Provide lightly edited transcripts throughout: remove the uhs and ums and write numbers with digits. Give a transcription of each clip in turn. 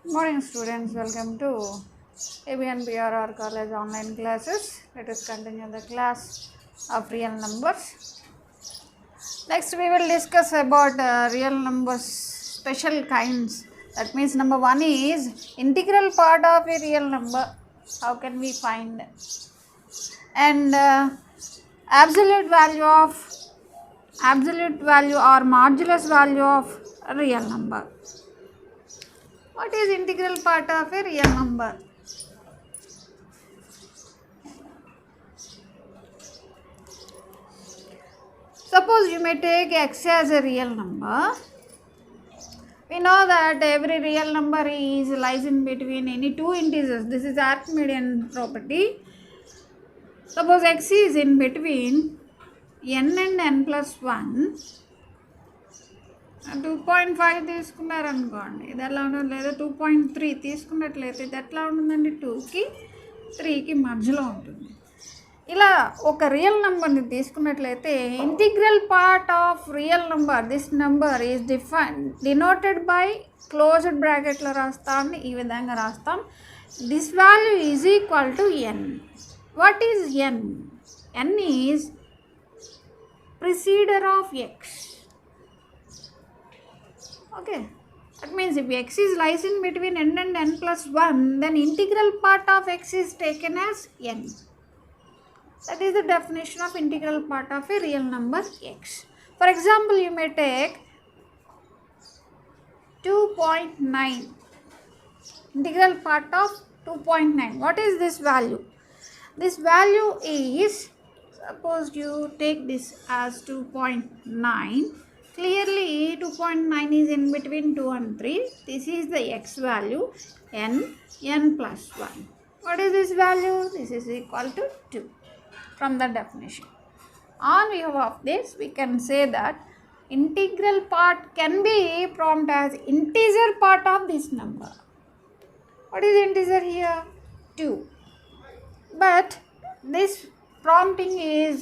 Good morning students, welcome to ABNBRR College online classes. Let us continue the class of real numbers. Next we will discuss about real numbers special kinds. That means number one is integral part of a real number. How can we find? And absolute value or modulus value of a real number. What is integral part of a real number? Suppose you may take x as a real number. We know that every real number lies in between any two integers. This is Archimedean property. Suppose x is in between n and n plus 1. 2.5 తీసుకున్నారనుకోండి, ఇది ఎలా ఉంటుంది, లేదా 2.3 తీసుకున్నట్లయితే ఇది ఎట్లా ఉంటుందండి, 2కి 3కి మధ్యలో ఉంటుంది. ఇలా ఒక రియల్ నెంబర్ని తీసుకున్నట్లయితే integral part of real number, this number is denoted by closed బ్రాకెట్లో రాస్తాం, ఈ విధంగా రాస్తాం. This value is equal to n. What is n? n is preceder of x. Okay, that means if x lies in between n and n plus 1, then integral part of x is taken as n. That is the definition of integral part of a real number x. For example, you may take 2.9. Integral part of 2.9. What is this value? This value is, suppose you take this as 2.9. Clearly 2.9 is in between 2 and 3. This is the x value, n plus 1. What is this value? This is equal to 2 from the definition. On view of this, we can say that integral part can be prompted as integer part of this number. What is integer here? 2. But this prompting is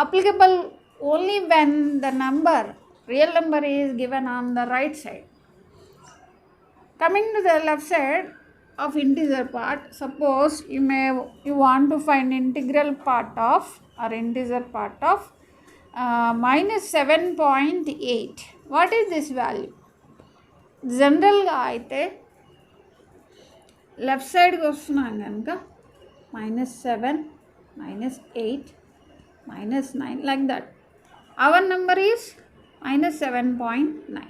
applicable only when the real number is given on the right side. Coming to the left side of integer part, suppose you want to find integral part of or integer part of minus 7.8. What is this value? General ga aithe left side ki vastunam ganaka -7, -8, -9 like that. Our number is -7.9.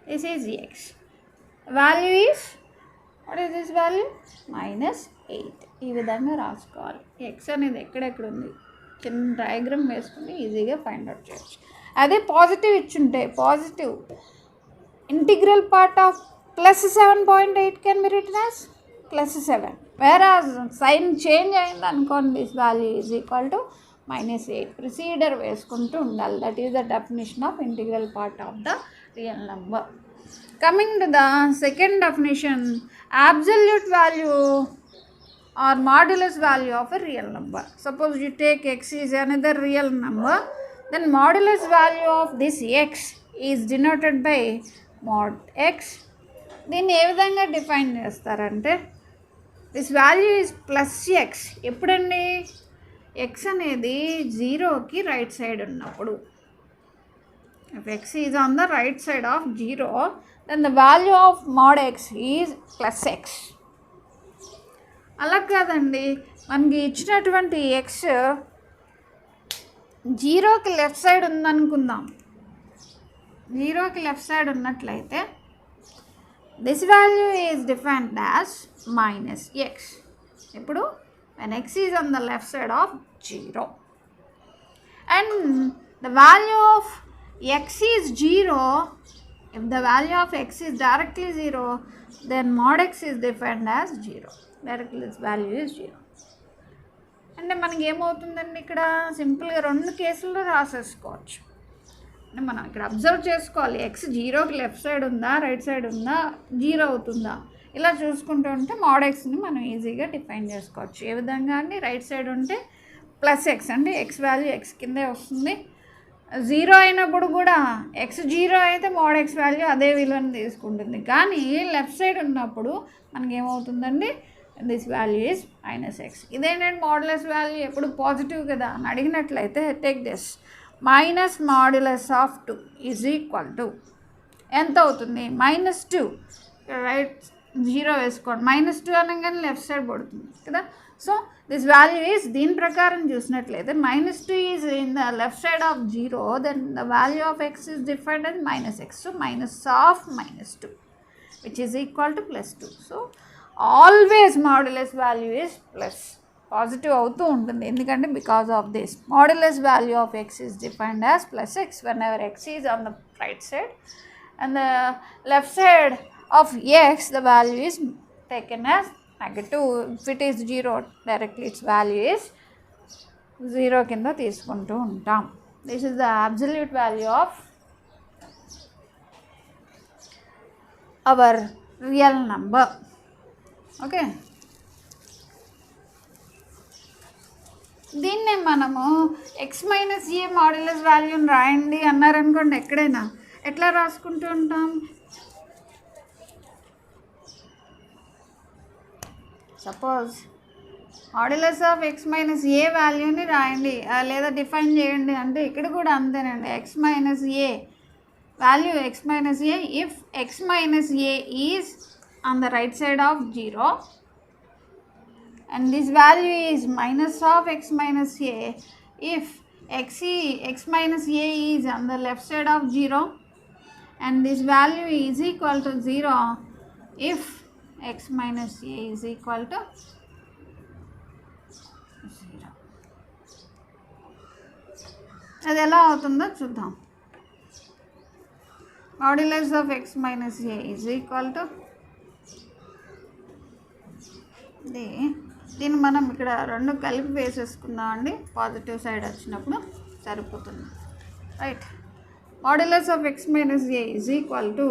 This is x. Value is, what is this value? -8. ఈ విధంగా రాసుకోవాలి. x అనేది ఎక్కడెక్కడ ఉంది, చిన్న diagram వేసుకుని ఈజీగా find out చేయొచ్చు. అదే పాజిటివ్ ఇచ్చుంటే positive integral part of +7.8 can be written as +7. Whereas sign change అయింది అనుకోండి, this value is equal to -8. Procedure వేసుకుంటూ ఉండాలి. That is the definition of integral part of the real number. Coming to the second definition, absolute value or modulus value of a real number. Suppose you take x is another real number, then modulus value of this x is denoted by mod x. దీన్ని ఏ విధంగా define చేస్తారంటే, this value is +x. ఎప్పుడండి? x అనేది 0కి right side ఉన్నప్పుడు. If x is on the right side of 0, then the value of mod x is +x. అలా కాదండి, మనకి ఇచ్చినటువంటి x 0కి లెఫ్ట్ సైడ్ ఉందనుకుందాం. 0కి లెఫ్ట్ సైడ్ ఉన్నట్లయితే this value is defined as -x. ఇప్పుడు when x is on the left side of 0 and the value of x is 0, if the value of x is directly 0, then mod x is defined as 0. Directly this value is 0. అంటే మనకి ఏమవుతుందండి, ఇక్కడ సింపుల్గా రెండు కేసుల్లో రాసేసుకోవచ్చు. అంటే మనం ఇక్కడ అబ్జర్వ్ చేసుకోవాలి, x 0కి లెఫ్ట్ సైడ్ ఉందా, రైట్ సైడ్ ఉందా, 0 అవుతుందా, ఇలా చూసుకుంటూ ఉంటే mod xని మనం ఈజీగా డిఫైన్ చేసుకోవచ్చు. ఏ విధంగా అండి, రైట్ సైడ్ ఉంటే +x అంటే x వాల్యూ x కిందే వస్తుంది. జీరో అయినప్పుడు కూడా ఎక్స్ జీరో అయితే మోడ్ ఎక్స్ వాల్యూ అదే విలువను తీసుకుంటుంది. కానీ లెఫ్ట్ సైడ్ ఉన్నప్పుడు మనకి ఏమవుతుందండి, దిస్ వాల్యూ ఈజ్ -x. ఇదేంటంటే మోడ్యులస్ వాల్యూ ఎప్పుడు పాజిటివ్ కదా అని అడిగినట్లయితే take this -2 is equal to ఎంత అవుతుంది, -2. రైట్, జీరో వేసుకోండి. -2 అనగానే లెఫ్ట్ సైడ్ పడుతుంది కదా. సో దిస్ వాల్యూ ఈజ్, దీని ప్రకారం చూసినట్లయితే -2 is in the left side of 0, then the value of x is defined as -x. So -2 which is equal to +2. So always modulus value is plus, positive అవుతూ ఉంటుంది. ఎందుకంటే because of this modulus value of x is defined as +x whenever x is on the right side and the left side of x the value is taken as negative. If it is 0 directly its value is 0 kinda తీసుకుంటూ ఉంటాం. This is the absolute value of our real number. Okay, దీన్నే మనము x minus ఏ modulus వాల్యూని రాయండి అన్నారనుకోండి, ఎక్కడైనా ఎట్లా రాసుకుంటూ ఉంటాం, suppose modulus of x minus a వాల్యూని రాయండి లేదా డిఫైన్ చేయండి అంటే ఇక్కడ కూడా అంతేనండి. x minus A value, x minus a if x minus a is on the right side of 0 and this value is minus of x minus a if x minus a is on the left side of 0 and this value is equal to 0 if x minus a is equal to 0. అది ఎలా అవుతుందో చూద్దాం. Modulus of x minus a is equal to దీన్ని మనం ఇక్కడ రెండు కలిపి వేసేసుకుందాం అండి. పాజిటివ్ సైడ్ వచ్చినప్పుడు సరిపోతుంది. Right, modulus of x minus a is equal to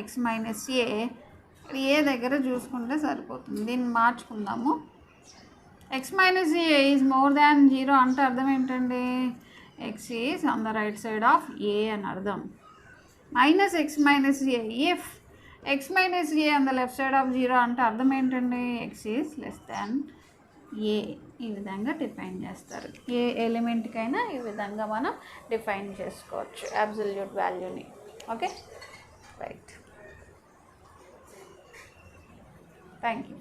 x minus a, a దగ్గర చూసుకుంటే సరిపోతుంది. దీన్ని మార్చుకుందాము. x minus a is more than 0 అంటే అర్థం ఏంటండి, x is on the right side of a అని అర్థం. Minus x minus a if x minus a on the left side of 0 అంటే అర్థం ఏంటండి, x is less than a. ఈ విధంగా డిఫైన్ చేస్తారు. ఏ ఎలిమెంట్కైనా ఈ విధంగా మనం డిఫైన్ చేసుకోవచ్చు అబ్సల్యూట్ వాల్యూని. Okay, right, thank you.